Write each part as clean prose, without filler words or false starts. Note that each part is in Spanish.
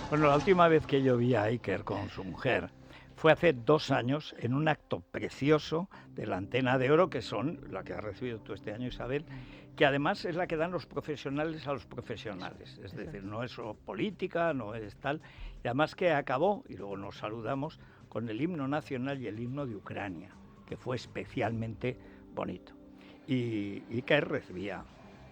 Bueno, la última vez que yo vi a Iker con su mujer fue hace 2 años en un acto precioso de la Antena de Oro, que son la que has recibido tú este año, Isabel, que además es la que dan los profesionales a los profesionales. Es decir, no es solo política, no es tal. Y además que acabó, y luego nos saludamos, con el himno nacional y el himno de Ucrania, que fue especialmente bonito. Y Iker recibía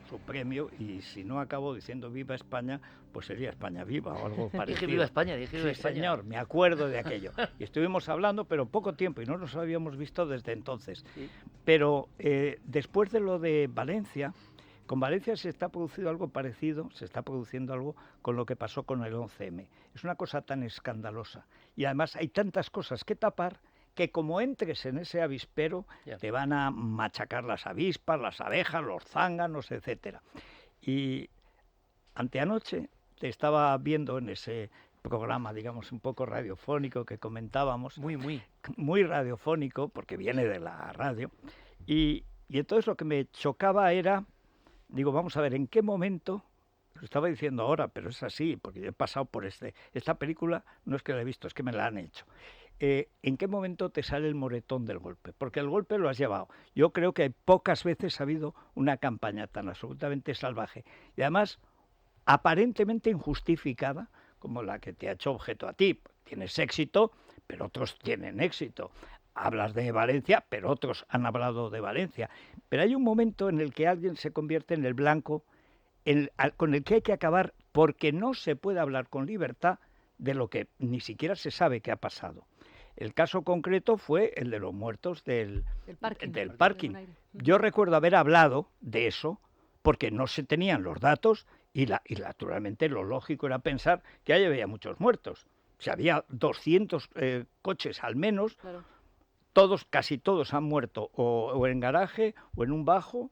su premio, y si no acabo diciendo viva España, pues sería España viva o algo parecido. Dije viva España, dije viva Sí, España. señor, me acuerdo de aquello. Y estuvimos hablando, pero poco tiempo, y no nos habíamos visto desde entonces. Sí. Pero después de lo de Valencia, con Valencia se está produciendo algo parecido, se está produciendo algo con lo que pasó con el 11M. Es una cosa tan escandalosa. Y además hay tantas cosas que tapar que como entres en ese avispero, te van a machacar las avispas, las abejas, los zánganos, etcétera. Y anteanoche te estaba viendo en ese programa, digamos, un poco radiofónico que comentábamos. Muy radiofónico, porque viene de la radio. Y entonces lo que me chocaba era, digo, vamos a ver, ¿en qué momento? Lo estaba diciendo ahora, pero es así, porque yo he pasado por esta película, no es que la he visto, es que me la han hecho. ¿En qué momento te sale el moretón del golpe? Porque el golpe lo has llevado. Yo creo que pocas veces ha habido una campaña tan absolutamente salvaje. Y además, aparentemente injustificada, como la que te ha hecho objeto a ti. Tienes éxito, pero otros tienen éxito. Hablas de Valencia, pero otros han hablado de Valencia. Pero hay un momento en el que alguien se convierte en el blanco con el que hay que acabar, porque no se puede hablar con libertad de lo que ni siquiera se sabe que ha pasado. El caso concreto fue el de los muertos del parking. Yo recuerdo haber hablado de eso porque no se tenían los datos y naturalmente lo lógico era pensar que ahí había muchos muertos. Si había 200 coches al menos, claro. Casi todos han muerto o en garaje o en un bajo.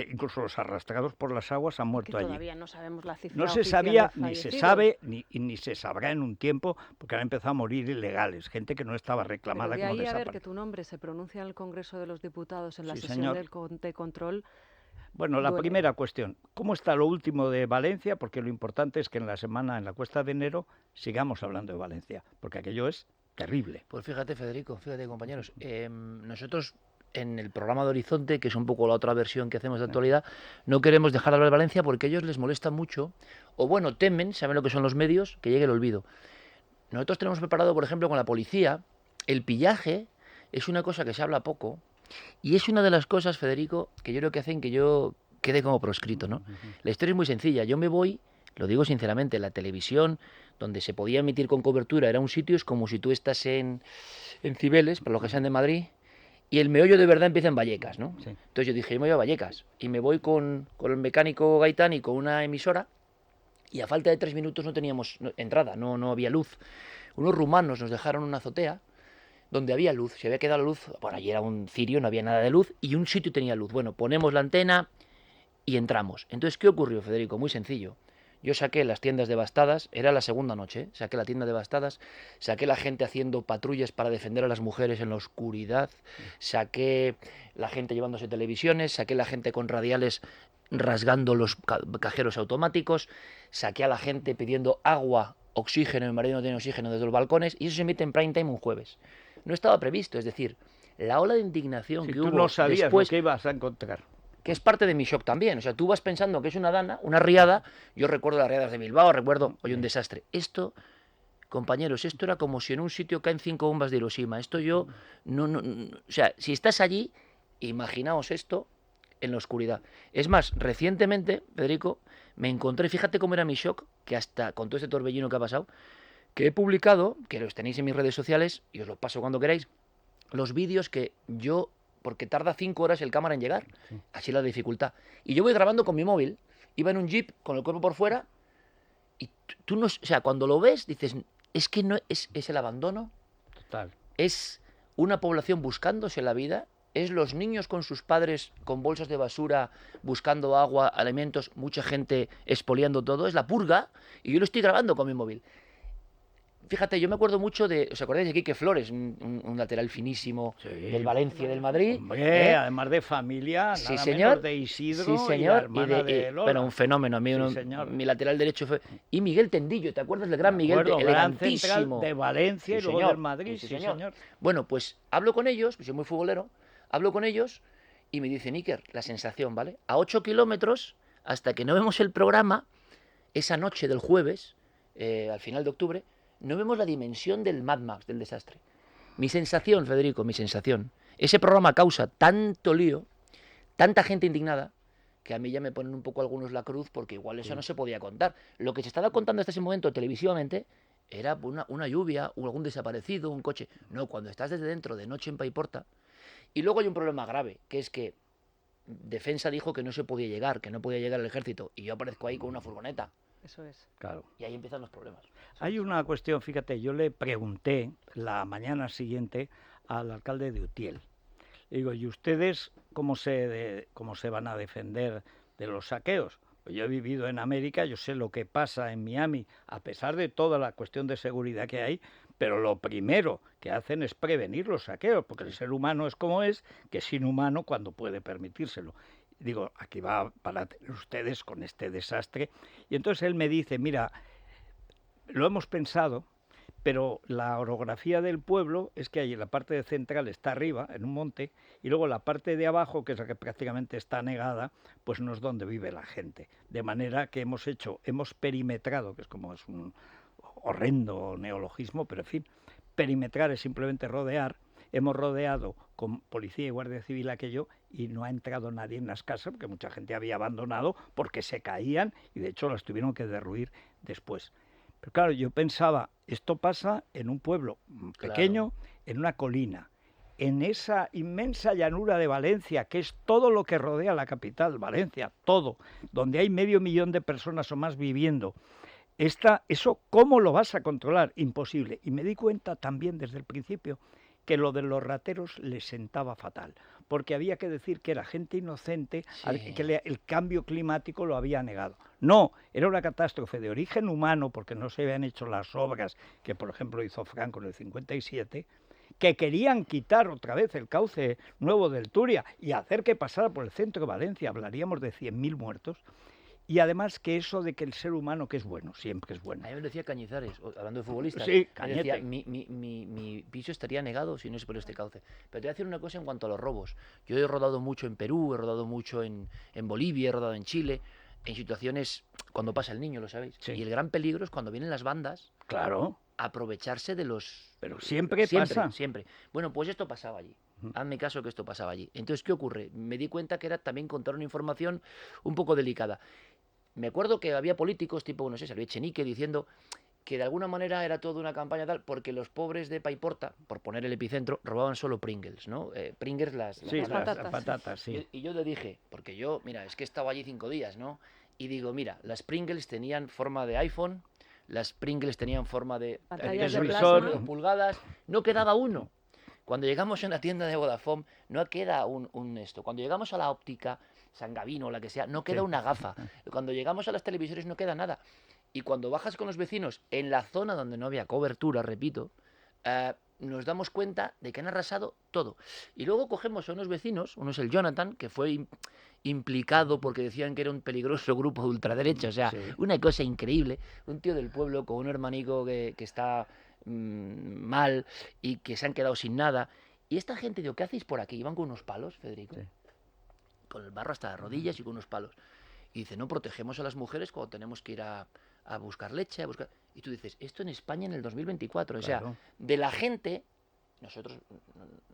Incluso los arrastrados por las aguas han muerto allí. Todavía no sabemos la cifra. No se sabía, ni se sabe, ni se sabrá en un tiempo, porque han empezado a morir ilegales, gente que no estaba reclamada como desaparecida. a ver que tu nombre se pronuncia en el Congreso de los Diputados en la sesión de control. Bueno, la primera cuestión, ¿cómo está lo último de Valencia? Porque lo importante es que en la cuesta de enero, sigamos hablando de Valencia, porque aquello es terrible. Pues fíjate, Federico, compañeros, nosotros en el programa de Horizonte, que es un poco la otra versión que hacemos de actualidad, no queremos dejar de hablar de Valencia porque a ellos les molesta mucho, o bueno, temen, saben lo que son los medios, que llegue el olvido. Nosotros tenemos preparado, por ejemplo, con la policía, el pillaje es una cosa que se habla poco, y es una de las cosas, Federico, que yo creo que hacen que yo quede como proscrito, ¿no? La historia es muy sencilla, yo me voy, lo digo sinceramente, la televisión, donde se podía emitir con cobertura, era un sitio, es como si tú estás en Cibeles, para los que sean de Madrid, y el meollo de verdad empieza en Vallecas, ¿no? Sí. Entonces yo dije, yo me voy a Vallecas, y me voy con el mecánico Gaitán y con una emisora, y a falta de 3 minutos no teníamos entrada, no había luz. Unos rumanos nos dejaron una azotea, donde había luz, se había quedado la luz, bueno, allí era un cirio, no había nada de luz, y un sitio tenía luz. Bueno, ponemos la antena y entramos. Entonces, ¿qué ocurrió, Federico? Muy sencillo. Yo saqué las tiendas devastadas, era la segunda noche, saqué la tienda devastadas, saqué la gente haciendo patrullas para defender a las mujeres en la oscuridad, saqué la gente llevándose televisiones, saqué la gente con radiales rasgando los cajeros automáticos, saqué a la gente pidiendo agua, oxígeno, el marido no tiene oxígeno desde los balcones, y eso se emite en prime time un jueves. No estaba previsto, es decir, la ola de indignación que hubo tú no sabías después, lo que ibas a encontrar. Que es parte de mi shock también. O sea, tú vas pensando que es una dana, una riada. Yo recuerdo las riadas de Bilbao, recuerdo, oye, un desastre. Esto, compañeros, esto era como si en un sitio caen 5 bombas de Hiroshima. Esto yo, o sea, si estás allí, imaginaos esto en la oscuridad. Es más, recientemente, Federico, me encontré, fíjate cómo era mi shock, que hasta con todo este torbellino que ha pasado, que he publicado, que los tenéis en mis redes sociales, y os los paso cuando queráis, los vídeos que yo, porque tarda 5 horas el cámara en llegar, así la dificultad. Y yo voy grabando con mi móvil, iba en un jeep con el cuerpo por fuera, y tú no, o sea, cuando lo ves, dices, es que no es el abandono, total. Es una población buscándose la vida, es los niños con sus padres con bolsas de basura, buscando agua, alimentos, mucha gente expoliando todo, es la purga, y yo lo estoy grabando con mi móvil. fíjate, yo me acuerdo mucho de, ¿os acordáis de Quique Flores? Un lateral finísimo del Valencia y del Madrid. Hombre, además de familia, sí, nada señor. menos de Isidro Sí, señor. y la hermana de Lola. Bueno, un fenómeno. A mí Sí, mi lateral derecho fue... Y Miguel Tendillo, ¿te acuerdas del gran Me Miguel? acuerdo, gran central Elegantísimo. de Valencia y Sí, luego señor. del Madrid, Sí, sí, señor. señor. Bueno, pues hablo con ellos, pues soy muy futbolero, hablo con ellos y me dicen, Iker, la sensación, ¿vale? A 8 kilómetros, hasta que no vemos el programa, esa noche del jueves, al final de octubre, no vemos la dimensión del Mad Max, del desastre. Mi sensación, Federico, mi sensación, ese programa causa tanto lío, tanta gente indignada, que a mí ya me ponen un poco algunos la cruz, porque igual eso no se podía contar. Lo que se estaba contando hasta ese momento televisivamente era una lluvia, o algún desaparecido, un coche. No, cuando estás desde dentro, de noche en Paiporta. Y luego hay un problema grave, que es que Defensa dijo que no se podía llegar, que no podía llegar el ejército, y yo aparezco ahí con una furgoneta. Eso es. Claro. Y ahí empiezan los problemas. Hay una cuestión, fíjate, yo le pregunté la mañana siguiente al alcalde de Utiel. Le digo, ¿y ustedes cómo se van a defender de los saqueos? Pues yo he vivido en América, yo sé lo que pasa en Miami, a pesar de toda la cuestión de seguridad que hay, pero lo primero que hacen es prevenir los saqueos, porque el ser humano es como es, que es inhumano cuando puede permitírselo. Digo, aquí va para ustedes con este desastre. Y entonces él me dice, mira, lo hemos pensado, pero la orografía del pueblo es que ahí la parte central está arriba, en un monte, y luego la parte de abajo, que es la que prácticamente está negada, pues no es donde vive la gente. De manera que hemos perimetrado, que es como es un horrendo neologismo, pero en fin, perimetrar es simplemente rodear. Hemos rodeado con policía y guardia civil aquello y no ha entrado nadie en las casas porque mucha gente había abandonado porque se caían y de hecho las tuvieron que derruir después. Pero claro, yo pensaba, esto pasa en un pueblo pequeño, claro, en una colina, en esa inmensa llanura de Valencia, que es todo lo que rodea la capital, Valencia, todo, donde hay 500.000 de personas o más viviendo. Eso, ¿cómo lo vas a controlar? Imposible. Y me di cuenta también desde el principio que lo de los rateros les sentaba fatal, porque había que decir que era gente inocente, sí, que el cambio climático lo había negado. No, era una catástrofe de origen humano, porque no se habían hecho las obras que, por ejemplo, hizo Franco en el 57, que querían quitar otra vez el cauce nuevo del Turia y hacer que pasara por el centro de Valencia, hablaríamos de 100.000 muertos. Y además que eso de que el ser humano, que es bueno, siempre es bueno. A mí me lo decía Cañizares, hablando de futbolistas. Sí, me decía, mi piso estaría negado si no es por este cauce. Pero te voy a decir una cosa en cuanto a los robos. Yo he rodado mucho en Perú, he rodado mucho en Bolivia, he rodado en Chile, en situaciones cuando pasa el niño, lo sabéis. Sí. Y el gran peligro es cuando vienen las bandas. Claro. Aprovecharse de los... Pero siempre pasa. Siempre. Bueno, pues esto pasaba allí. Hazme caso que esto pasaba allí. Entonces, ¿qué ocurre? Me di cuenta que era también contar una información un poco delicada. Me acuerdo que había políticos, tipo, no sé, salió Echenique diciendo que de alguna manera era toda una campaña tal, porque los pobres de Paiporta, por poner el epicentro, robaban solo Pringles, ¿no? Pringles, las patatas, sí. Y yo le dije, porque yo, mira, es que estaba allí 5 días, ¿no? Y digo, mira, las Pringles tenían forma de iPhone, las Pringles tenían forma de televisor, pulgadas, no quedaba uno. Cuando llegamos a una tienda de Vodafone, no queda un esto. Cuando llegamos a la óptica, San Gavino o la que sea, no queda una gafa. Cuando llegamos a las televisores no queda nada. Y cuando bajas con los vecinos en la zona donde no había cobertura, repito, nos damos cuenta de que han arrasado todo. Y luego cogemos a unos vecinos, uno es el Jonathan, que fue implicado porque decían que era un peligroso grupo de ultraderecha, o sea, una cosa increíble, un tío del pueblo con un hermanico que está mal y que se han quedado sin nada. Y esta gente, digo, ¿qué hacéis por aquí? Iban con unos palos, Federico, con el barro hasta las rodillas y con unos palos. Y dice, no, protegemos a las mujeres cuando tenemos que ir a buscar leche, a buscar... Y tú dices, esto en España en el 2024, claro. O sea, de la gente, nosotros,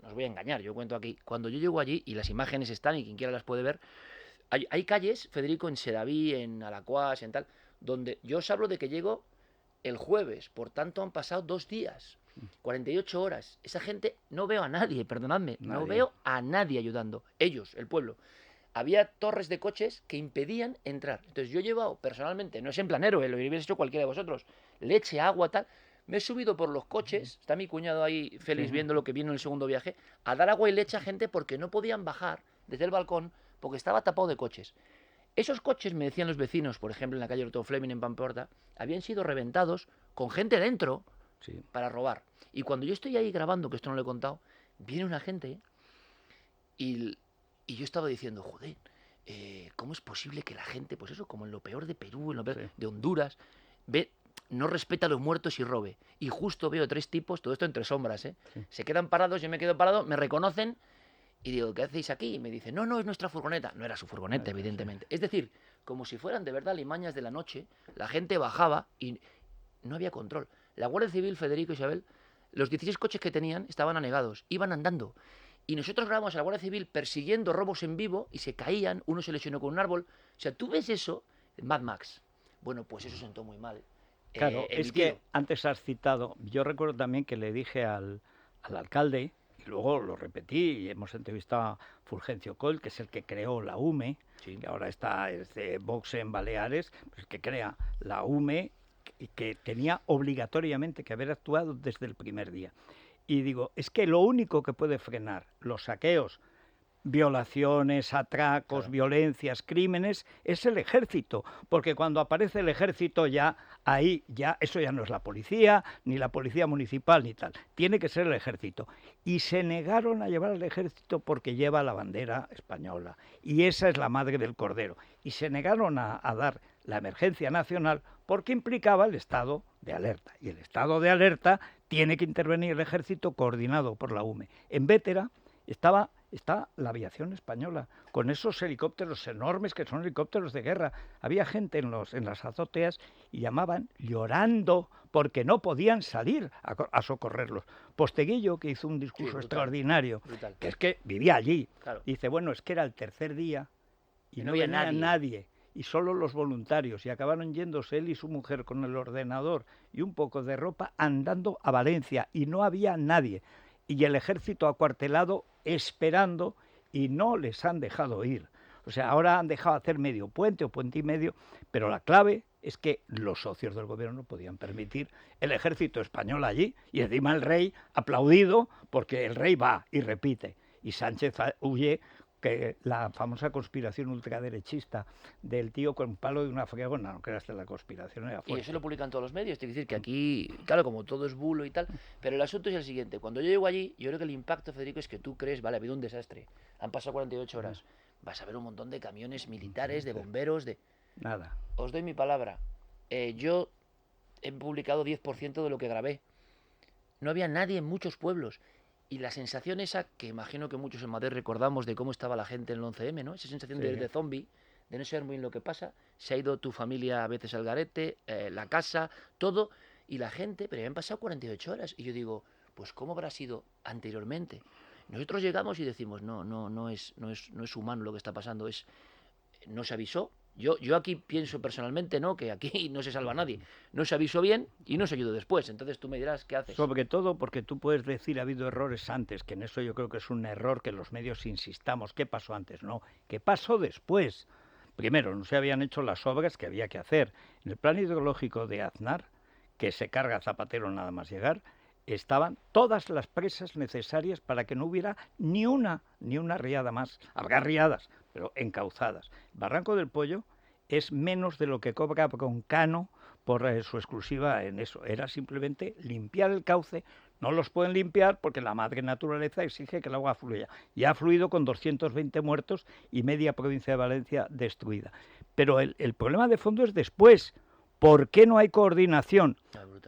no os voy a engañar, yo cuento aquí, cuando yo llego allí, y las imágenes están, y quien quiera las puede ver, hay calles, Federico, en Sedaví, en Alacuás, en tal, donde yo os hablo de que llego el jueves, por tanto han pasado 2 días, 48 horas, esa gente, no veo a nadie, perdonadme, no veo a nadie ayudando, ellos, el pueblo. Había torres de coches que impedían entrar. Entonces yo he llevado personalmente, no es en plan héroe, lo hubiese hecho cualquiera de vosotros, leche, agua, tal. Me he subido por los coches, está mi cuñado ahí feliz viendo lo que vino en el segundo viaje, a dar agua y leche a gente porque no podían bajar desde el balcón porque estaba tapado de coches. Esos coches, me decían los vecinos, por ejemplo en la calle Otto Fleming en Pamporta, habían sido reventados con gente dentro, Sí. para robar. Y cuando yo estoy ahí grabando, que esto no lo he contado, viene una gente y yo estaba diciendo, joder, ¿cómo es posible que la gente, pues eso, como en lo peor de Perú, en lo peor de Honduras, no respeta a los muertos y robe? Y justo veo 3 tipos, todo esto entre sombras, se quedan parados, yo me quedo parado, me reconocen y digo, ¿qué hacéis aquí? Y me dicen, no, es nuestra furgoneta. No era su furgoneta, evidentemente. Es decir, como si fueran de verdad limañas de la noche, la gente bajaba y no había control. La Guardia Civil, Federico, Isabel, los 16 coches que tenían estaban anegados, iban andando. Y nosotros grabamos a la Guardia Civil persiguiendo robos en vivo y se caían, uno se lesionó con un árbol. O sea, tú ves eso, Mad Max. Bueno, pues eso sentó muy mal. Claro, es que antes has citado, yo recuerdo también que le dije al alcalde, y luego lo repetí, y hemos entrevistado a Fulgencio Coll, que es el que creó la UME, que ahora es de Vox en Baleares, pues que crea la UME, que tenía obligatoriamente que haber actuado desde el primer día. Y digo, es que lo único que puede frenar los saqueos, violaciones, atracos, violencias, crímenes, es el ejército, porque cuando aparece el ejército ya eso ya no es la policía, ni la policía municipal ni tal, tiene que ser el ejército. Y se negaron a llevar al ejército porque lleva la bandera española, y esa es la madre del cordero, y se negaron a dar la emergencia nacional porque implicaba el estado de alerta, y el estado de alerta tiene que intervenir el ejército coordinado por la UME. En Bétera está la aviación española, con esos helicópteros enormes que son helicópteros de guerra. Había gente en las azoteas y llamaban llorando porque no podían salir a socorrerlos. Posteguillo, que hizo un discurso extraordinario, que es que vivía allí, dice, bueno, es que era el tercer día y no venía nadie. Y solo los voluntarios, y acabaron yéndose él y su mujer con el ordenador y un poco de ropa andando a Valencia, y no había nadie. Y el ejército acuartelado esperando, y no les han dejado ir. O sea, ahora han dejado hacer medio puente o puente y medio, pero la clave es que los socios del gobierno no podían permitir el ejército español allí, y encima el rey aplaudido porque el rey va y repite, y Sánchez huye, que la famosa conspiración ultraderechista del tío con palo de una fregona, no creas que la conspiración era fuerte. Y eso lo publican todos los medios, tiene que decir que aquí, claro, como todo es bulo y tal, pero el asunto es el siguiente, cuando yo llego allí, yo creo que el impacto, Federico, es que tú crees, vale, ha habido un desastre, han pasado 48 horas, vas a ver un montón de camiones militares, de bomberos, de... Nada. Os doy mi palabra, yo he publicado 10% de lo que grabé, no había nadie en muchos pueblos. Y la sensación esa, que imagino que muchos en Madrid recordamos de cómo estaba la gente en el 11M, ¿no? Esa sensación de zombie, de no saber muy bien lo que pasa. Se ha ido tu familia a veces al garete, la casa, todo, y la gente, pero ya han pasado 48 horas. Y yo digo, pues ¿cómo habrá sido anteriormente? Nosotros llegamos y decimos, no es humano lo que está pasando, no se avisó. Yo aquí pienso personalmente, ¿no?, que aquí no se salva nadie. No se avisó bien y no se ayudó después. Entonces tú me dirás, ¿qué haces? Sobre todo porque tú puedes decir ha habido errores antes, que en eso yo creo que es un error que los medios insistamos. ¿Qué pasó antes? No, ¿qué pasó después? Primero, no se habían hecho las obras que había que hacer. En el plan hidrológico de Aznar, que se carga Zapatero nada más llegar, estaban todas las presas necesarias para que no hubiera ni una riada más. Habrá riadas, pero encauzadas. Barranco del Pollo es menos de lo que cobra Broncano por su exclusiva en eso. Era simplemente limpiar el cauce. No los pueden limpiar porque la madre naturaleza exige que el agua fluya. Ya ha fluido con 220 muertos y media provincia de Valencia destruida. Pero el problema de fondo es después. ¿Por qué no hay coordinación?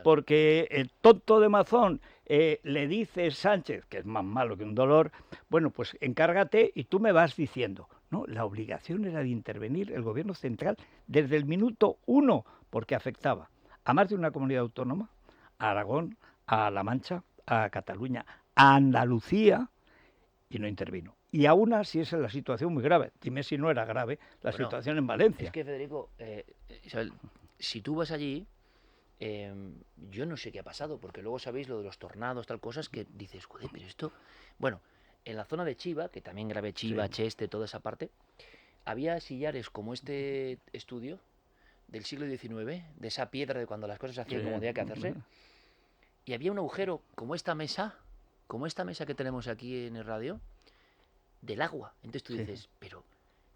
Porque el tonto de Mazón le dice Sánchez, que es más malo que un dolor, bueno, pues encárgate y tú me vas diciendo. No, la obligación era de intervenir el gobierno central desde el minuto 1, porque afectaba a más de una comunidad autónoma, a Aragón, a La Mancha, a Cataluña, a Andalucía, y no intervino. Y aún así es la situación muy grave. Dime si no era grave la situación en Valencia. Es que, Federico, Isabel, si tú vas allí, yo no sé qué ha pasado, porque luego sabéis lo de los tornados, tal cosas, que dices, joder, pero esto... Bueno, en la zona de Chiva, que también grabé Chiva, Cheste, toda esa parte, había sillares como este estudio del siglo XIX, de esa piedra de cuando las cosas se hacían como tenía que hacerse, y había un agujero como esta mesa que tenemos aquí en el radio, del agua. Entonces tú dices, pero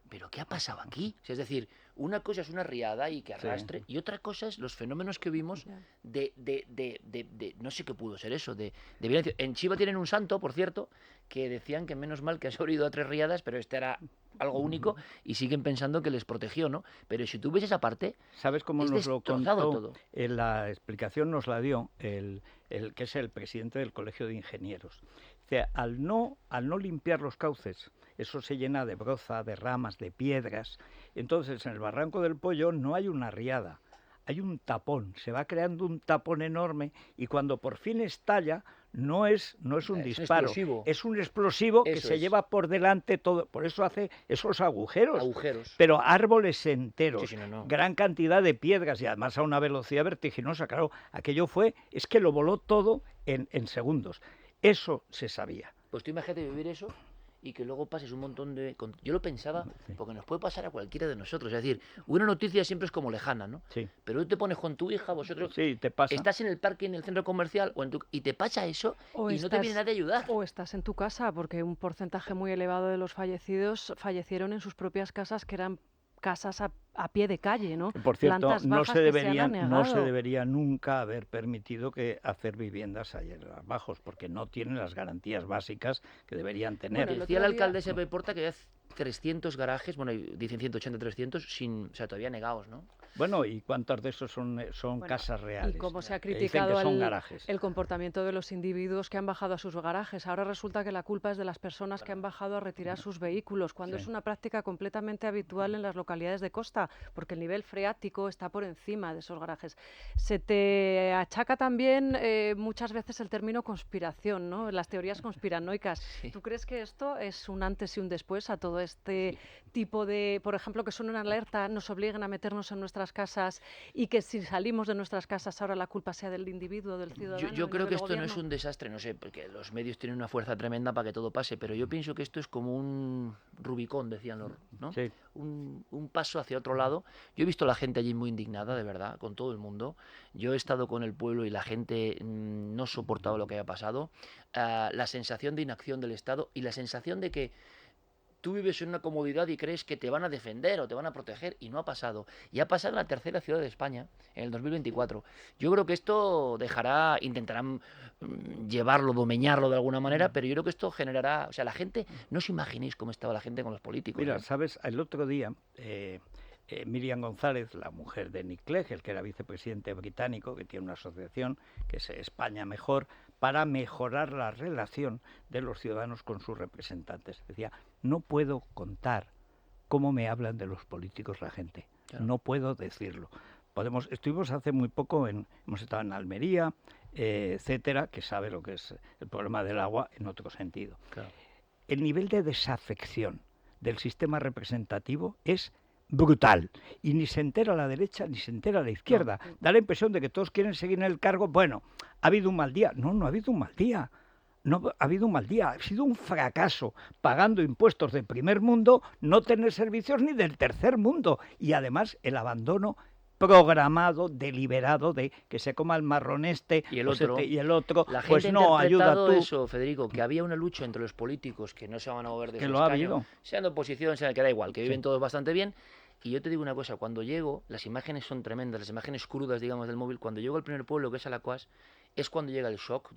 ¿pero qué ha pasado aquí? Es decir, una cosa es una riada y que arrastre, y otra cosa es los fenómenos que vimos de no sé qué pudo ser eso, de violencia. En Chiva tienen un santo, por cierto, que decían que menos mal que ha sobrevivido a 3 riadas, pero este era algo único, y siguen pensando que les protegió, ¿no? Pero si tú ves esa parte, ¿sabes cómo es nos lo destrozado contó? todo. La explicación nos la dio el que es el presidente del Colegio de Ingenieros. O sea, al no limpiar los cauces, eso se llena de broza, de ramas, de piedras. Entonces, en el Barranco del Pollo no hay una riada, hay un tapón. Se va creando un tapón enorme y cuando por fin estalla, no es un disparo, es un explosivo que se lleva por delante todo. Por eso hace esos agujeros. Pero árboles enteros, gran cantidad de piedras y además a una velocidad vertiginosa. Claro, aquello es que lo voló todo en segundos. Eso se sabía. Pues tú imagínate vivir eso y que luego pases un montón de... Yo lo pensaba, porque nos puede pasar a cualquiera de nosotros. Es decir, una noticia siempre es como lejana, ¿no? Sí. Pero tú te pones con tu hija, vosotros... Sí, te pasa. Estás en el parque, en el centro comercial, y te pasa eso y no te viene nadie a ayudar. O estás en tu casa, porque un porcentaje muy elevado de los fallecidos fallecieron en sus propias casas, que eran casas a pie de calle, ¿no? Por cierto, no se debería nunca haber permitido que hacer viviendas allá bajos, porque no tienen las garantías básicas que deberían tener. Bueno, decía el alcalde de Porta que había 300 garajes, bueno, dicen 180, 300, todavía negados, ¿no? Bueno, ¿y cuántos de esos son casas reales? Y cómo se ha criticado garajes. El comportamiento de los individuos que han bajado a sus garajes. Ahora resulta que la culpa es de las personas que han bajado a retirar sus vehículos, cuando es una práctica completamente habitual en las localidades de costa, porque el nivel freático está por encima de esos garajes. Se te achaca también muchas veces el término conspiración, ¿no? Las teorías conspiranoicas. Sí. ¿Tú crees que esto es un antes y un después a todo este tipo de, por ejemplo, que son una alerta, nos obliguen a meternos en nuestras casas y que si salimos de nuestras casas ahora la culpa sea del individuo, del ciudadano? Yo creo que esto no es un desastre, no sé, porque los medios tienen una fuerza tremenda para que todo pase, pero yo pienso que esto es como un Rubicón, decían los, ¿no? Sí. Un paso hacia otro lado. Yo he visto a la gente allí muy indignada, de verdad, con todo el mundo. Yo he estado con el pueblo y la gente no soportaba lo que había pasado. La sensación de inacción del Estado y la sensación de que tú vives en una comodidad y crees que te van a defender o te van a proteger, y no ha pasado. Y ha pasado en la tercera ciudad de España, en el 2024. Yo creo que esto intentarán llevarlo, domeñarlo de alguna manera, pero yo creo que esto generará... O sea, la gente, no os imaginéis cómo estaba la gente con los políticos. Mira, ¿sabes? El otro día... Miriam González, la mujer de Nick Clegg, el que era vicepresidente británico, que tiene una asociación que es España Mejor, para mejorar la relación de los ciudadanos con sus representantes. Decía, no puedo contar cómo me hablan de los políticos la gente, claro. No puedo decirlo. Estuvimos hace muy poco, hemos estado en Almería, etcétera, que sabe lo que es el problema del agua en otro sentido. Claro. El nivel de desafección del sistema representativo es brutal, y ni se entera la derecha ni se entera la izquierda. No. Da la impresión de que todos quieren seguir en el cargo. Bueno, ha habido un mal día. No ha habido un mal día. No ha habido un mal día. Ha sido un fracaso, pagando impuestos de primer mundo, no tener servicios ni del tercer mundo, y además el abandono programado, deliberado, de que se coma el marrón y el otro, la gente pues no ayuda tú. Eso, Federico, que había una lucha entre los políticos que no se van a mover de su escaño, sean de oposición, sean que da igual, que viven todos bastante bien. Y yo te digo una cosa, cuando llego, las imágenes son tremendas, las imágenes crudas, digamos, del móvil. Cuando llego al primer pueblo, que es Alacuás, es cuando llega el shock,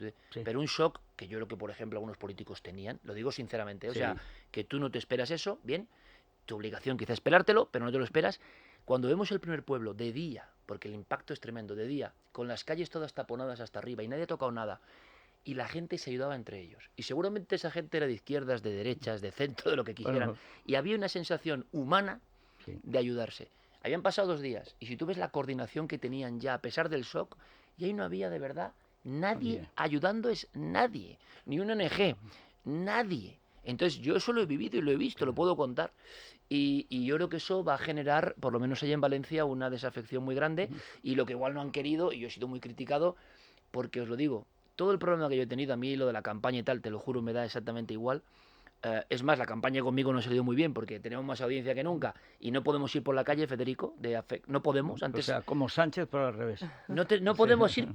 pero un shock que yo creo que, por ejemplo, algunos políticos tenían, lo digo sinceramente, o sea, que tú no te esperas eso, bien, tu obligación quizá esperártelo, pero no te lo esperas. Cuando vemos el primer pueblo de día, porque el impacto es tremendo, de día, con las calles todas taponadas hasta arriba y nadie ha tocado nada, y la gente se ayudaba entre ellos, y seguramente esa gente era de izquierdas, de derechas, de centro, de lo que quisieran, y había una sensación humana de ayudarse. Habían pasado 2 días, y si tú ves la coordinación que tenían ya a pesar del shock, y ahí no había de verdad nadie ayudando, nadie, ni una ONG, nadie. Entonces yo eso lo he vivido y lo he visto, lo puedo contar. Y yo creo que eso va a generar, por lo menos allá en Valencia, una desafección muy grande, y lo que igual no han querido, y yo he sido muy criticado, porque os lo digo, todo el problema que yo he tenido, a mí lo de la campaña y tal, te lo juro, me da exactamente igual. Es más, la campaña conmigo no ha salido muy bien porque tenemos más audiencia que nunca y no podemos ir por la calle, Federico, no podemos. Antes, o sea, como Sánchez, pero al revés. No podemos ir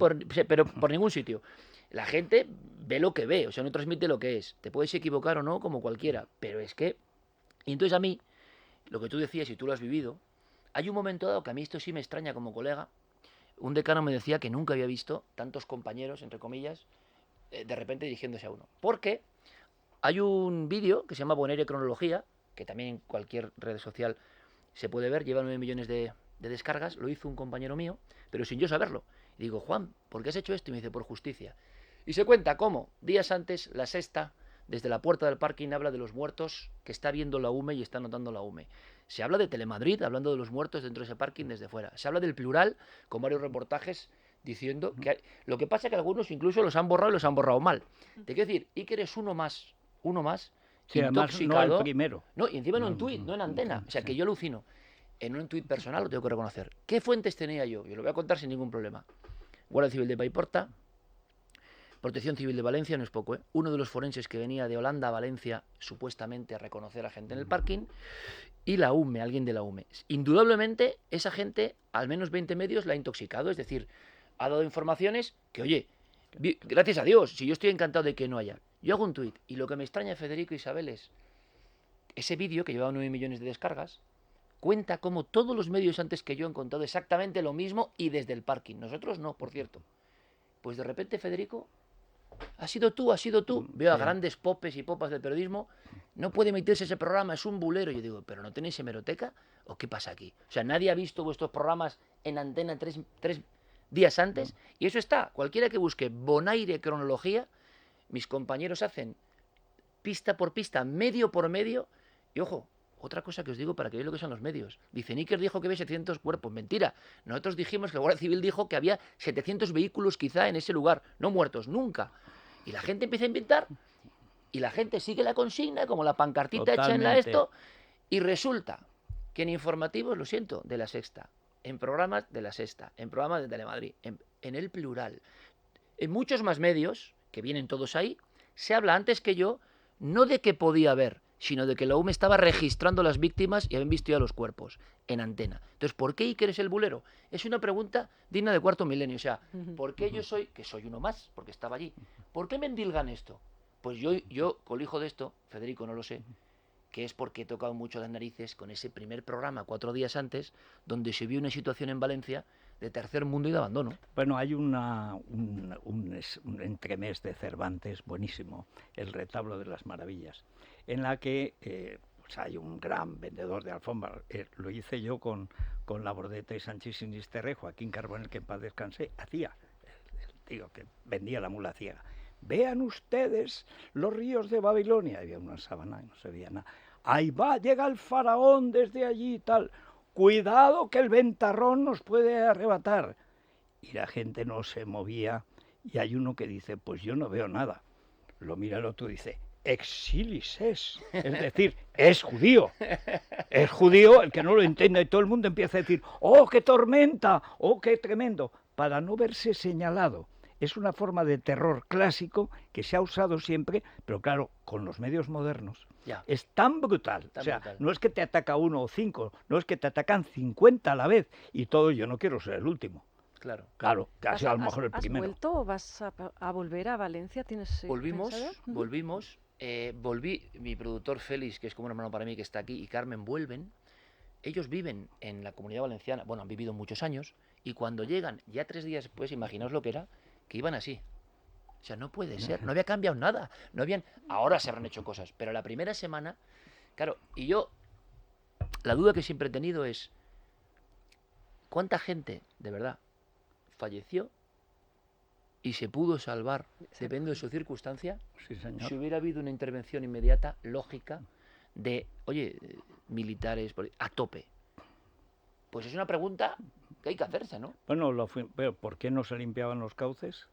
pero por ningún sitio. La gente ve lo que ve, o sea, no transmite lo que es. Te puedes equivocar o no, como cualquiera, pero es que... Y entonces a mí, lo que tú decías y tú lo has vivido, hay un momento dado que a mí esto sí me extraña como colega. Un decano me decía que nunca había visto tantos compañeros, entre comillas, de repente dirigiéndose a uno. Porque hay un vídeo que se llama Bonaire Cronología, que también en cualquier red social se puede ver, lleva 9 millones de descargas, lo hizo un compañero mío, pero sin yo saberlo. Y digo, Juan, ¿por qué has hecho esto? Y me dice, por justicia. Y se cuenta cómo, días antes, la Sexta, desde la puerta del parking, habla de los muertos que está viendo la UME y está notando la UME. Se habla de Telemadrid, hablando de los muertos dentro de ese parking desde fuera. Se habla del Plural, con varios reportajes diciendo que lo que pasa es que algunos incluso los han borrado y los han borrado mal. Te quiero decir, Iker es uno más, Sí, además intoxicado. no el primero. No, y encima en un tuit, no en antena. O sea, que yo alucino. En un tuit personal lo tengo que reconocer. ¿Qué fuentes tenía yo? Yo lo voy a contar sin ningún problema. Guardia Civil de Paiporta, Protección Civil de Valencia, no es poco, ¿eh? Uno de los forenses que venía de Holanda a Valencia, supuestamente a reconocer a gente en el parking, y la UME, alguien de la UME. Indudablemente, esa gente, al menos 20 medios, la ha intoxicado, es decir, ha dado informaciones que, oye, gracias a Dios, si yo estoy encantado de que no haya. Yo hago un tuit, y lo que me extraña, Federico e Isabel, es ese vídeo, que llevaba 9 millones de descargas, cuenta cómo todos los medios antes que yo han contado exactamente lo mismo y desde el parking. Nosotros no, por cierto. Pues de repente, Federico, has sido tú. Veo a grandes popes y popas del periodismo, no puede emitirse ese programa, es un bulero. Yo digo, ¿pero no tenéis hemeroteca? ¿O qué pasa aquí? O sea, nadie ha visto vuestros programas en antena tres días antes. Y eso está, cualquiera que busque Bonaire Cronología, mis compañeros hacen pista por pista, medio por medio, y ojo, otra cosa que os digo para que veáis lo que son los medios. Dice, Iker dijo que había 700 cuerpos. Mentira. Nosotros dijimos que la Guardia Civil dijo que había 700 vehículos quizá en ese lugar. No muertos, nunca. Y la gente empieza a inventar. Y la gente sigue la consigna, como la pancartita hecha en la esto. Y resulta que en informativos, lo siento, de la Sexta. En programas de la Sexta. En programas de Telemadrid. En el Plural. En muchos más medios, que vienen todos ahí, se habla antes que yo, no de que podía haber, sino de que la UME estaba registrando las víctimas y habían visto ya los cuerpos en antena. Entonces, ¿por qué Iker es el bulero? Es una pregunta digna de cuarto milenio. O sea, ¿por qué yo soy, que soy uno más, porque estaba allí, ¿por qué me endilgan esto? Pues yo colijo de esto, Federico, no lo sé, que es porque he tocado mucho las narices con ese primer programa 4 días antes, donde se vio una situación en Valencia de tercer mundo y de abandono. Bueno, hay un entremés de Cervantes buenísimo, El retablo de las maravillas, en la que pues hay un gran vendedor de alfombras. Lo hice yo con Labordeta y Sánchez Sinisterre, Joaquín Carbonell, que en paz descanse, hacía, el tío que vendía la mula ciega. Vean ustedes los ríos de Babilonia. Había una sábana y no se veía nada. Ahí va, llega el faraón desde allí y tal. Cuidado que el ventarrón nos puede arrebatar. Y la gente no se movía. Y hay uno que dice, pues yo no veo nada. Lo mira el otro y dice, exilis es decir, es judío. Es judío, el que no lo entiende, y todo el mundo empieza a decir, oh, qué tormenta, oh, qué tremendo, para no verse señalado. Es una forma de terror clásico que se ha usado siempre, pero claro, con los medios modernos. Ya. Es tan brutal. Tan o sea, brutal. no es que te ataca 1 o 5, no es que te atacan 50 a la vez. Y todo, yo no quiero ser el último. Claro. Claro, que ha sido a lo mejor el ¿Has primero. vuelto o vas a volver a Valencia? ¿Tienes Volvimos. pensado? Volví, mi productor Félix, que es como un hermano para mí que está aquí, y Carmen vuelven. Ellos viven en la Comunidad Valenciana, bueno, han vivido muchos años, y cuando llegan, ya 3 días después, imaginaos lo que era, que iban así. O sea, no puede ser, no había cambiado nada. Ahora se habrán hecho cosas, pero la primera semana, claro, y yo, la duda que siempre he tenido es, ¿cuánta gente, de verdad, falleció y se pudo salvar, depende de su circunstancia, Sí, señor. si hubiera habido una intervención inmediata, lógica, de, oye, militares, a tope? Pues es una pregunta que hay que hacerse, ¿no? Bueno, pero ¿por qué no se limpiaban los cauces?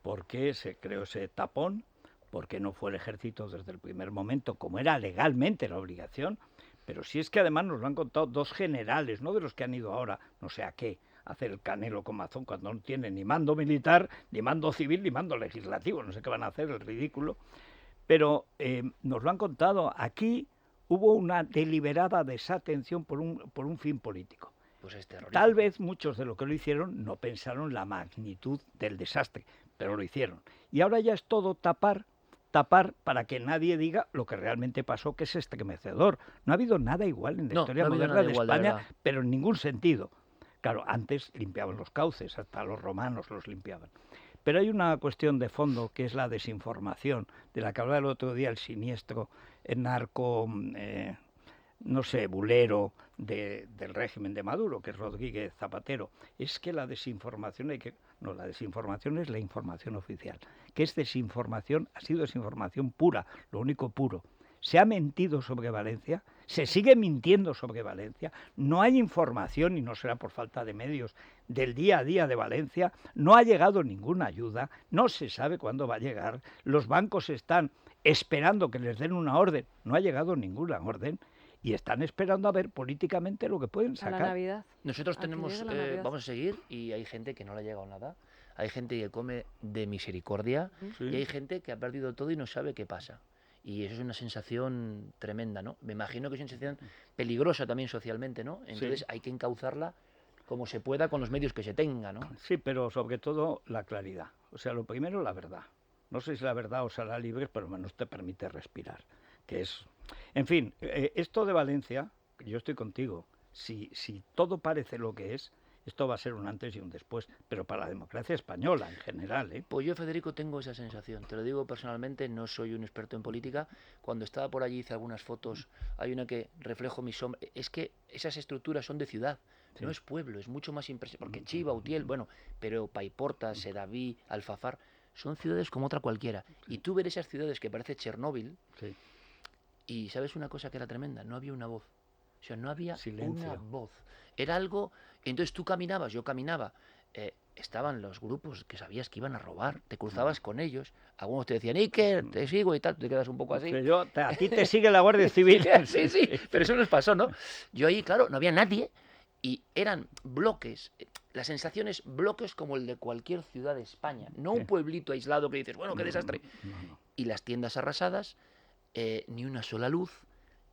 ¿Por qué se creó ese tapón? ¿Por qué no fue el ejército desde el primer momento, como era legalmente la obligación? Pero si es que además nos lo han contado 2 generales, no de los que han ido ahora, no sé a qué, hacer el Canelo con Mazón, cuando no tienen ni mando militar, ni mando civil, ni mando legislativo, no sé qué van a hacer, el ridículo. Pero nos lo han contado, aquí hubo una deliberada desatención por un fin político. Pues es terrorífico. Tal vez muchos de los que lo hicieron no pensaron la magnitud del desastre, pero lo hicieron. Y ahora ya es todo tapar tapar para que nadie diga lo que realmente pasó, que es estremecedor. No ha habido nada igual en la No, historia no ha habido moderna nada de igual, de España, verdad. pero en ningún sentido. Claro, antes limpiaban los cauces, hasta los romanos los limpiaban. Pero hay una cuestión de fondo que es la desinformación, de la que hablaba el otro día el siniestro narco, no sé, bulero del régimen de Maduro, que es Rodríguez Zapatero. Es que la desinformación la desinformación es la información oficial. Que es desinformación, ha sido desinformación pura, lo único puro. Se ha mentido sobre Valencia, se sigue mintiendo sobre Valencia, no hay información, y no será por falta de medios, del día a día de Valencia, no ha llegado ninguna ayuda, no se sabe cuándo va a llegar, los bancos están esperando que les den una orden, no ha llegado ninguna orden, y están esperando a ver políticamente lo que pueden A la sacar. Navidad. Nosotros A que tenemos, llegue la Navidad. vamos a seguir, y hay gente que no le ha llegado nada. Hay gente que come de misericordia Sí. y hay gente que ha perdido todo y no sabe qué pasa. Y eso es una sensación tremenda, ¿no? Me imagino que es una sensación peligrosa también socialmente, ¿no? Entonces Sí. hay que encauzarla como se pueda con los medios que se tenga, ¿no? Sí, pero sobre todo la claridad. O sea, lo primero, la verdad. No sé si la verdad os hará libres, pero al menos te permite respirar. Que es... En fin, esto de Valencia, yo estoy contigo. Si todo parece lo que es, esto va a ser un antes y un después. Pero para la democracia española en general, ¿eh? Pues yo, Federico, tengo esa sensación. Te lo digo personalmente, no soy un experto en política. Cuando estaba por allí hice algunas fotos. Hay una que reflejo mi sombra. Es que esas estructuras son de ciudad. Sí. No es pueblo, es mucho más impresionante. Porque Chiva, Utiel, bueno, pero Paiporta, Sedaví, Alfafar, son ciudades como otra cualquiera. Y tú ver esas ciudades que parece Chernóbil, Sí. y ¿sabes una cosa que era tremenda? No había una voz. O sea, no había Silencio. una voz. Era algo... Entonces tú caminabas, yo caminaba. Estaban los grupos que sabías que iban a robar. Te cruzabas con ellos. Algunos te decían, Iker, te sigo y tal. Tú te quedas un poco así. A ti te sigue la Guardia Civil. Sí, sí, pero eso nos pasó, ¿no? Yo ahí, claro, no había nadie y eran bloques. La sensación es bloques como el de cualquier ciudad de España. No un pueblito aislado que dices, bueno, qué desastre. No. Y las tiendas arrasadas, ni una sola luz.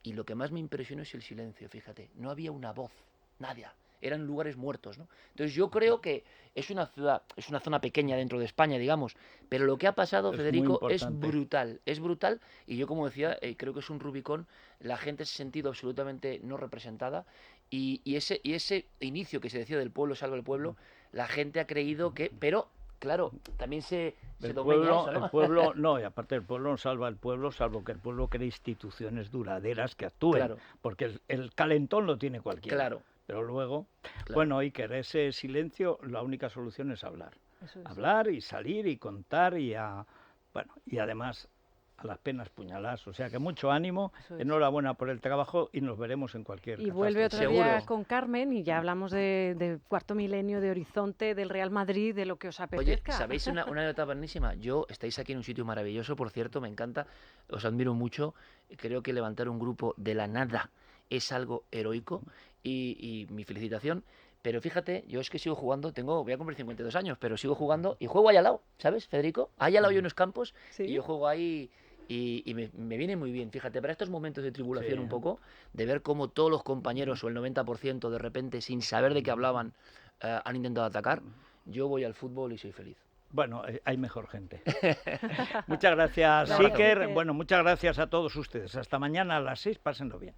Y lo que más me impresionó es el silencio, fíjate. No había una voz, nada. Eran lugares muertos, ¿no? Entonces yo creo que es una ciudad, es una zona pequeña dentro de España, digamos, pero lo que ha pasado, Es Federico, muy es importante. brutal, y yo, como decía, creo que es un Rubicón. La gente se ha sentido absolutamente no representada, y ese inicio que se decía del pueblo salva el pueblo, la gente ha creído que, pero claro, también se El domeña pueblo, eso, ¿no? el pueblo, no, y aparte el pueblo no salva al pueblo, salvo que el pueblo cree instituciones duraderas que actúen, Claro. porque el calentón lo tiene cualquiera. Claro. Pero luego, Claro. bueno, Iker, ese silencio, la única solución es hablar. Eso es. Hablar y salir y contar bueno, y además a las penas puñaladas. O sea que mucho ánimo, Eso es. enhorabuena por el trabajo y nos veremos en cualquier Y vuelve catástrofe. otro día Seguro. con Carmen y ya hablamos de cuarto milenio, de Horizonte, del Real Madrid, de lo que os Oye, apetezca. ¿sabéis una anécdota buenísima? Estáis aquí en un sitio maravilloso, por cierto, me encanta, os admiro mucho. Creo que levantar un grupo de la nada es algo heroico y mi felicitación. Pero fíjate, yo es que sigo jugando, voy a cumplir 52 años, pero sigo jugando y juego ahí al lado, ¿sabes, Federico? Ahí al lado hay unos campos ¿Sí? y yo juego ahí y me viene muy bien, fíjate, para estos momentos de tribulación Sí. un poco, de ver cómo todos los compañeros o el 90% de repente, sin saber de qué hablaban, han intentado atacar, yo voy al fútbol y soy feliz. Bueno, hay mejor gente. Muchas gracias, Gracias, Iker. Iker. Bueno, muchas gracias a todos ustedes. Hasta mañana a las 6, pásenlo bien.